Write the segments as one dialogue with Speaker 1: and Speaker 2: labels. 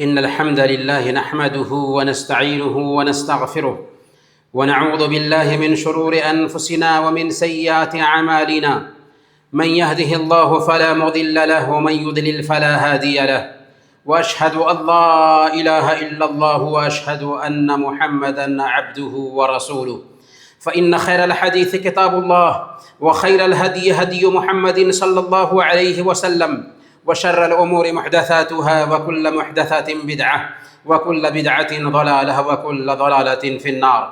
Speaker 1: إن الحمد لله نحمده ونستعينه ونستغفره ونعوذ بالله من شرور أنفسنا ومن سيئات أعمالنا من يهده الله فلا مضل له ومن يضلل فلا هادي له وأشهد أن لا إله إلا الله وأشهد أن محمدًا عبده ورسوله فإن خير الحديث كتاب الله وخير الهدي هدي محمد صلى الله عليه وسلم وشر الأمور محدثاتها وكل محدثة بدعة وكل بدعة ضلالة وكل ضلالة في النار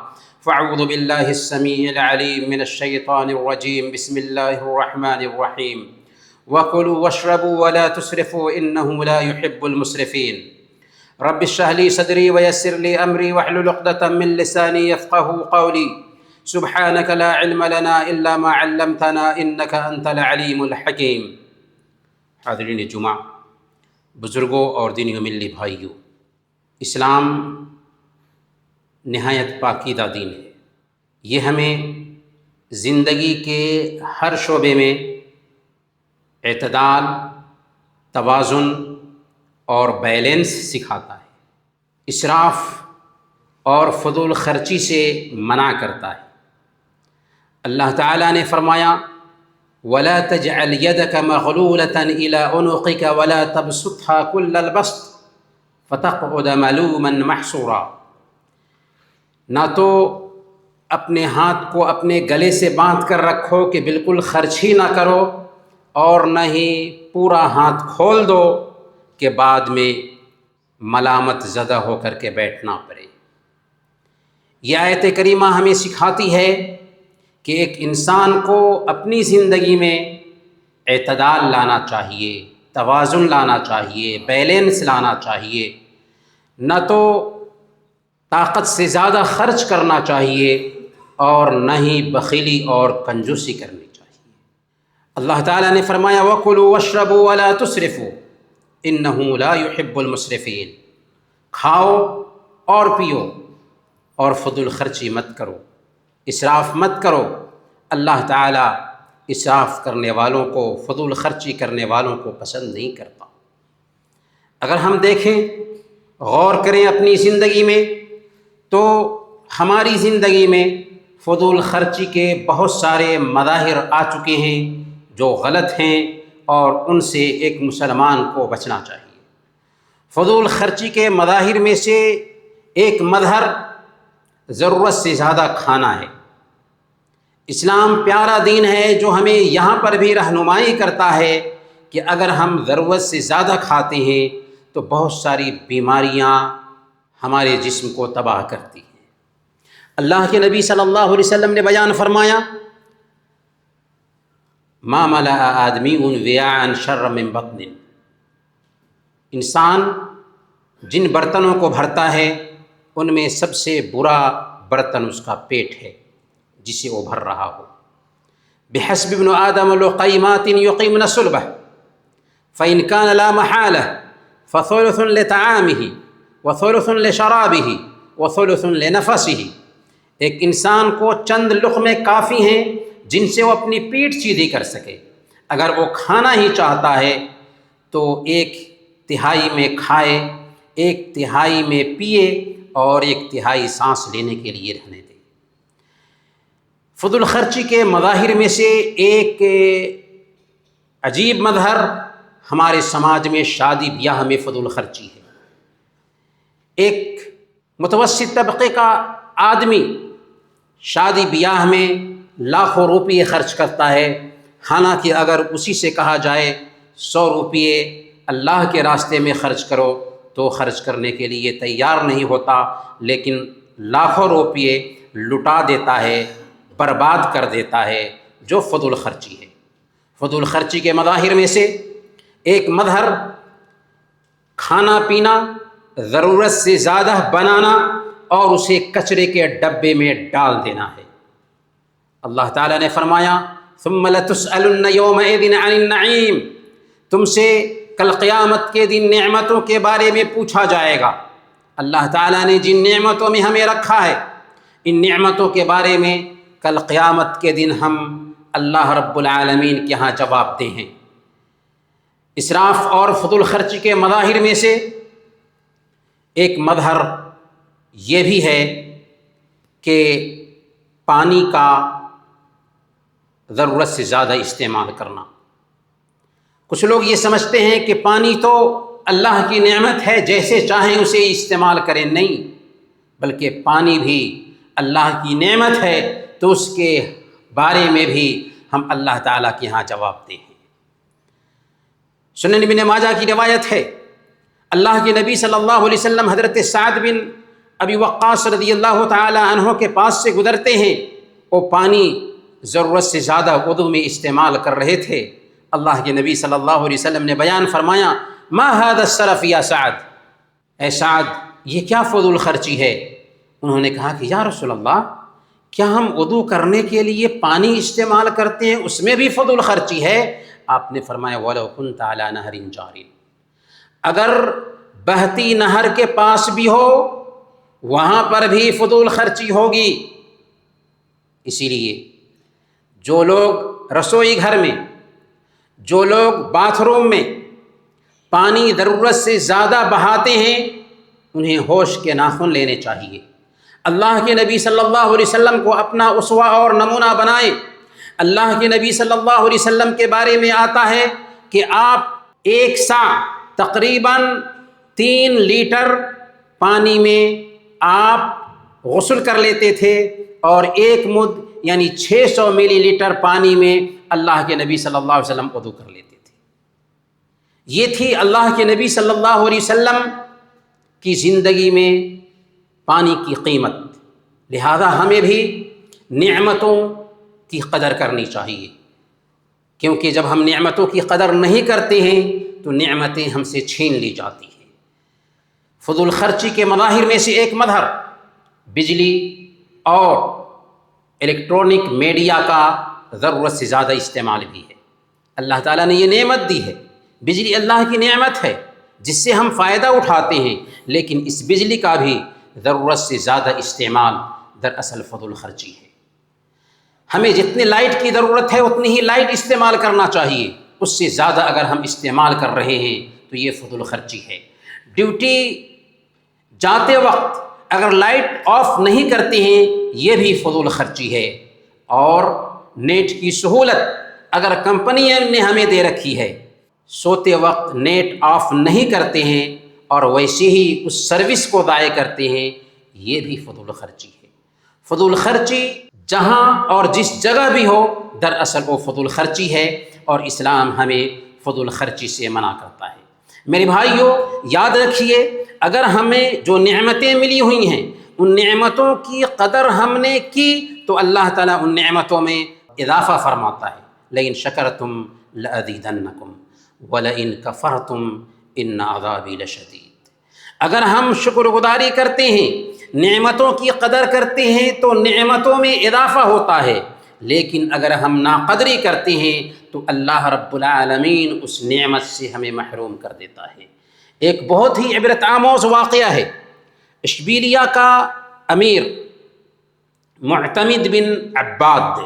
Speaker 1: فأعوذ بالله السميع العليم من الشيطان الرجيم بسم الله الرحمن الرحيم وكلوا واشربوا ولا تسرفوا إنه لا يحب المسرفين رب اشرح لي صدري ويسر لي أمري واحلل عقدة من لساني يفقهوا قولي سبحانك لا علم لنا إلا ما علمتنا إنك أنت العليم الحكيم۔ حاضرین جمعہ، بزرگوں اور دینی و ملی بھائیوں، اسلام نہایت پاکیزہ دین ہے۔ یہ ہمیں زندگی کے ہر شعبے میں اعتدال، توازن اور بیلنس سکھاتا ہے، اسراف اور فضول خرچی سے منع کرتا ہے۔ اللہ تعالیٰ نے فرمایا وَلَا تَجْعَلْ يَدَكَ مَغْلُولَةً إِلَىٰ عُنُقِكَ وَلَا تَبْسُطْهَا كُلَّ الْبَسْطِ فَتَقْعُدَ مَلُومًا مَحْسُورًا۔ نہ تو اپنے ہاتھ کو اپنے گلے سے باندھ کر رکھو کہ بالکل خرچ ہی نہ کرو، اور نہ ہی پورا ہاتھ کھول دو کہ بعد میں ملامت زدہ ہو کر کے بیٹھنا پڑے۔ یہ آیت کریمہ ہمیں سکھاتی ہے کہ ایک انسان کو اپنی زندگی میں اعتدال لانا چاہیے، توازن لانا چاہیے، بیلنس لانا چاہیے، نہ تو طاقت سے زیادہ خرچ کرنا چاہیے اور نہ ہی بخیلی اور کنجوسی کرنی چاہیے۔ اللہ تعالیٰ نے فرمایا وَكُلُوا وَاشْرَبُوا وَلَا تُسْرِفُوا إِنَّهُ لَا يُحِبُّ الْمُسْرِفِينَ۔ کھاؤ اور پیو اور فضول خرچی مت کرو، اسراف مت کرو۔ اللہ تعالیٰ اسراف کرنے والوں کو، فضول خرچی کرنے والوں کو پسند نہیں کرتا۔ اگر ہم دیکھیں، غور کریں اپنی زندگی میں، تو ہماری زندگی میں فضول خرچی کے بہت سارے مظاہر آ چکے ہیں جو غلط ہیں، اور ان سے ایک مسلمان کو بچنا چاہیے۔ فضول خرچی کے مظاہر میں سے ایک مظہر ضرورت سے زیادہ کھانا ہے۔ اسلام پیارا دین ہے جو ہمیں یہاں پر بھی رہنمائی کرتا ہے کہ اگر ہم ضرورت سے زیادہ کھاتے ہیں تو بہت ساری بیماریاں ہمارے جسم کو تباہ کرتی ہیں۔ اللہ کے نبی صلی اللہ علیہ وسلم نے بیان فرمایا ما ملأ آدمی وعاء شر من بطن۔ انسان جن برتنوں کو بھرتا ہے ان میں سب سے برا برتن اس کا پیٹ ہے جسے وہ بھر رہا ہو۔ بحسب ابن آدم لقیمات یقیمن صلبہ فإن كان لا محالة فثلث لطعامه وثلث لشرابه وثلث لنفسه۔ ایک انسان کو چند لقمے کافی ہیں جن سے وہ اپنی پیٹ سیدھی کر سکے۔ اگر وہ کھانا ہی چاہتا ہے تو ایک تہائی میں کھائے، ایک تہائی میں پیے اور ایک تہائی سانس لینے کے لیے رہنے دے۔ فضول خرچی کے مظاہر میں سے ایک عجیب مظہر ہمارے سماج میں شادی بیاہ میں فضول خرچی ہے۔ ایک متوسط طبقے کا آدمی شادی بیاہ میں لاکھوں روپے خرچ کرتا ہے، حالانکہ اگر اسی سے کہا جائے 100 روپے اللہ کے راستے میں خرچ کرو تو خرچ کرنے کے لیے تیار نہیں ہوتا، لیکن لاکھوں روپے لٹا دیتا ہے، برباد کر دیتا ہے، جو فضول خرچی ہے۔ فضول خرچی کے مظاہر میں سے ایک مظہر کھانا پینا، ضرورت سے زیادہ بنانا اور اسے کچرے کے ڈبے میں ڈال دینا ہے۔ اللہ تعالیٰ نے فرمایا ثم لتسألن یومئذ عن النعیم۔ تم سے کل قیامت کے دن نعمتوں کے بارے میں پوچھا جائے گا۔ اللہ تعالیٰ نے جن نعمتوں میں ہمیں رکھا ہے، ان نعمتوں کے بارے میں کل قیامت کے دن ہم اللہ رب العالمین کے ہاں جواب دیں ہیں۔ اسراف اور فضول خرچی کے مظاہر میں سے ایک مظہر یہ بھی ہے کہ پانی کا ضرورت سے زیادہ استعمال کرنا۔ کچھ لوگ یہ سمجھتے ہیں کہ پانی تو اللہ کی نعمت ہے، جیسے چاہیں اسے استعمال کریں، نہیں، بلکہ پانی بھی اللہ کی نعمت ہے، تو اس کے بارے میں بھی ہم اللہ تعالیٰ کے ہاں جواب دیں۔ سنن ابن ماجہ کی روایت ہے، اللہ کے نبی صلی اللہ علیہ وسلم حضرت سعد بن ابی وقاص رضی اللہ تعالی عنہ کے پاس سے گزرتے ہیں، وہ پانی ضرورت سے زیادہ وضو میں استعمال کر رہے تھے۔ اللہ کے نبی صلی اللہ علیہ وسلم نے بیان فرمایا، ما هذا السرف یا سعد، اے سعد یہ کیا فضول خرچی ہے؟ انہوں نے کہا کہ یا رسول اللہ، کیا ہم وضو کرنے کے لیے پانی استعمال کرتے ہیں، اس میں بھی فضول خرچی ہے؟ آپ نے فرمایا وَلَوْ كُنْتَ عَلَى نَهْرٍ جَارٍ، اگر بہتی نہر کے پاس بھی ہو وہاں پر بھی فضول خرچی ہوگی۔ اسی لیے جو لوگ رسوئی گھر میں، جو لوگ باتھ روم میں پانی ضرورت سے زیادہ بہاتے ہیں، انہیں ہوش کے ناخن لینے چاہیے۔ اللہ کے نبی صلی اللہ علیہ وسلم کو اپنا اسوہ اور نمونہ بنائیں۔ اللہ کے نبی صلی اللہ علیہ وسلم کے بارے میں آتا ہے کہ آپ ایک سا تقریباً 3 لیٹر پانی میں آپ غسل کر لیتے تھے، اور 1 مد یعنی 600 ملی لیٹر پانی میں اللہ کے نبی صلی اللہ علیہ وسلم وضو کر لیتے تھے۔ یہ تھی اللہ کے نبی صلی اللہ علیہ وسلم کی زندگی میں پانی کی قیمت۔ لہذا ہمیں بھی نعمتوں کی قدر کرنی چاہیے، کیونکہ جب ہم نعمتوں کی قدر نہیں کرتے ہیں تو نعمتیں ہم سے چھین لی جاتی ہیں۔ فضول خرچی کے مظاہر میں سے ایک مظہر بجلی اور الیکٹرانک میڈیا کا ضرورت سے زیادہ استعمال بھی ہے۔ اللہ تعالیٰ نے یہ نعمت دی ہے، بجلی اللہ کی نعمت ہے جس سے ہم فائدہ اٹھاتے ہیں، لیکن اس بجلی کا بھی ضرورت سے زیادہ استعمال دراصل فضول خرچی ہے۔ ہمیں جتنی لائٹ کی ضرورت ہے اتنی ہی لائٹ استعمال کرنا چاہیے، اس سے زیادہ اگر ہم استعمال کر رہے ہیں تو یہ فضول خرچی ہے۔ ڈیوٹی جاتے وقت اگر لائٹ آف نہیں کرتے ہیں یہ بھی فضول خرچی ہے، اور نیٹ کی سہولت اگر کمپنی نے ہمیں دے رکھی ہے، سوتے وقت نیٹ آف نہیں کرتے ہیں اور ویسے ہی اس سروس کو ضائع کرتے ہیں، یہ بھی فضول خرچی ہے۔ فضول خرچی جہاں اور جس جگہ بھی ہو دراصل وہ فضول خرچی ہے، اور اسلام ہمیں فضول خرچی سے منع کرتا ہے۔ میرے بھائیوں یاد رکھیے، اگر ہمیں جو نعمتیں ملی ہوئی ہیں ان نعمتوں کی قدر ہم نے کی تو اللہ تعالیٰ ان نعمتوں میں اضافہ فرماتا ہے۔ لئن شکرتم لأزیدنکم ولئن کفرتم ان عذابی لشدید۔ اگر ہم شکر گزاری کرتے ہیں، نعمتوں کی قدر کرتے ہیں تو نعمتوں میں اضافہ ہوتا ہے، لیکن اگر ہم ناقدری کرتے ہیں تو اللہ رب العالمین اس نعمت سے ہمیں محروم کر دیتا ہے۔ ایک بہت ہی عبرت آموز واقعہ ہے۔ اشبیلیہ کا امیر معتمد بن عباد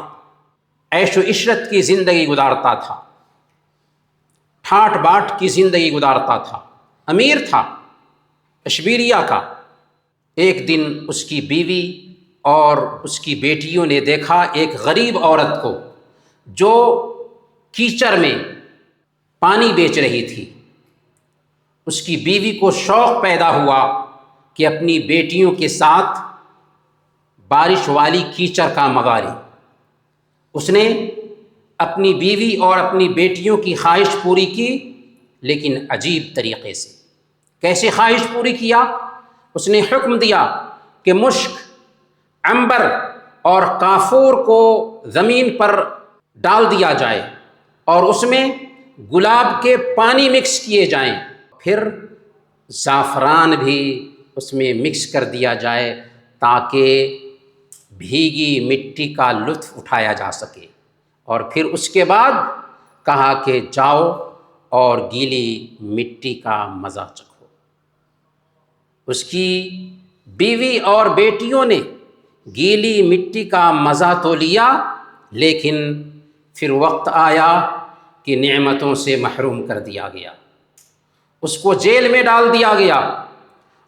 Speaker 1: عیش و عشرت کی زندگی گزارتا تھا، ٹھاٹ باٹ کی زندگی گزارتا تھا، امیر تھا اشبیلیہ کا۔ ایک دن اس کی بیوی اور اس کی بیٹیوں نے دیکھا ایک غریب عورت کو جو کیچڑ میں پانی بیچ رہی تھی۔ اس کی بیوی کو شوق پیدا ہوا کہ اپنی بیٹیوں کے ساتھ بارش والی کیچڑ کا مزہ لے۔ اس نے اپنی بیوی اور اپنی بیٹیوں کی خواہش پوری کی، لیکن عجیب طریقے سے۔ کیسے خواہش پوری کیا؟ اس نے حکم دیا کہ مشک، عنبر اور کافور کو زمین پر ڈال دیا جائے اور اس میں گلاب کے پانی مکس کیے جائیں، پھر زعفران بھی اس میں مکس کر دیا جائے تاکہ بھیگی مٹی کا لطف اٹھایا جا سکے، اور پھر اس کے بعد کہا کہ جاؤ اور گیلی مٹی کا مزہ چکھو۔ اس کی بیوی اور بیٹیوں نے گیلی مٹی کا مزہ تو لیا، لیکن پھر وقت آیا کہ نعمتوں سے محروم کر دیا گیا، اس کو جیل میں ڈال دیا گیا،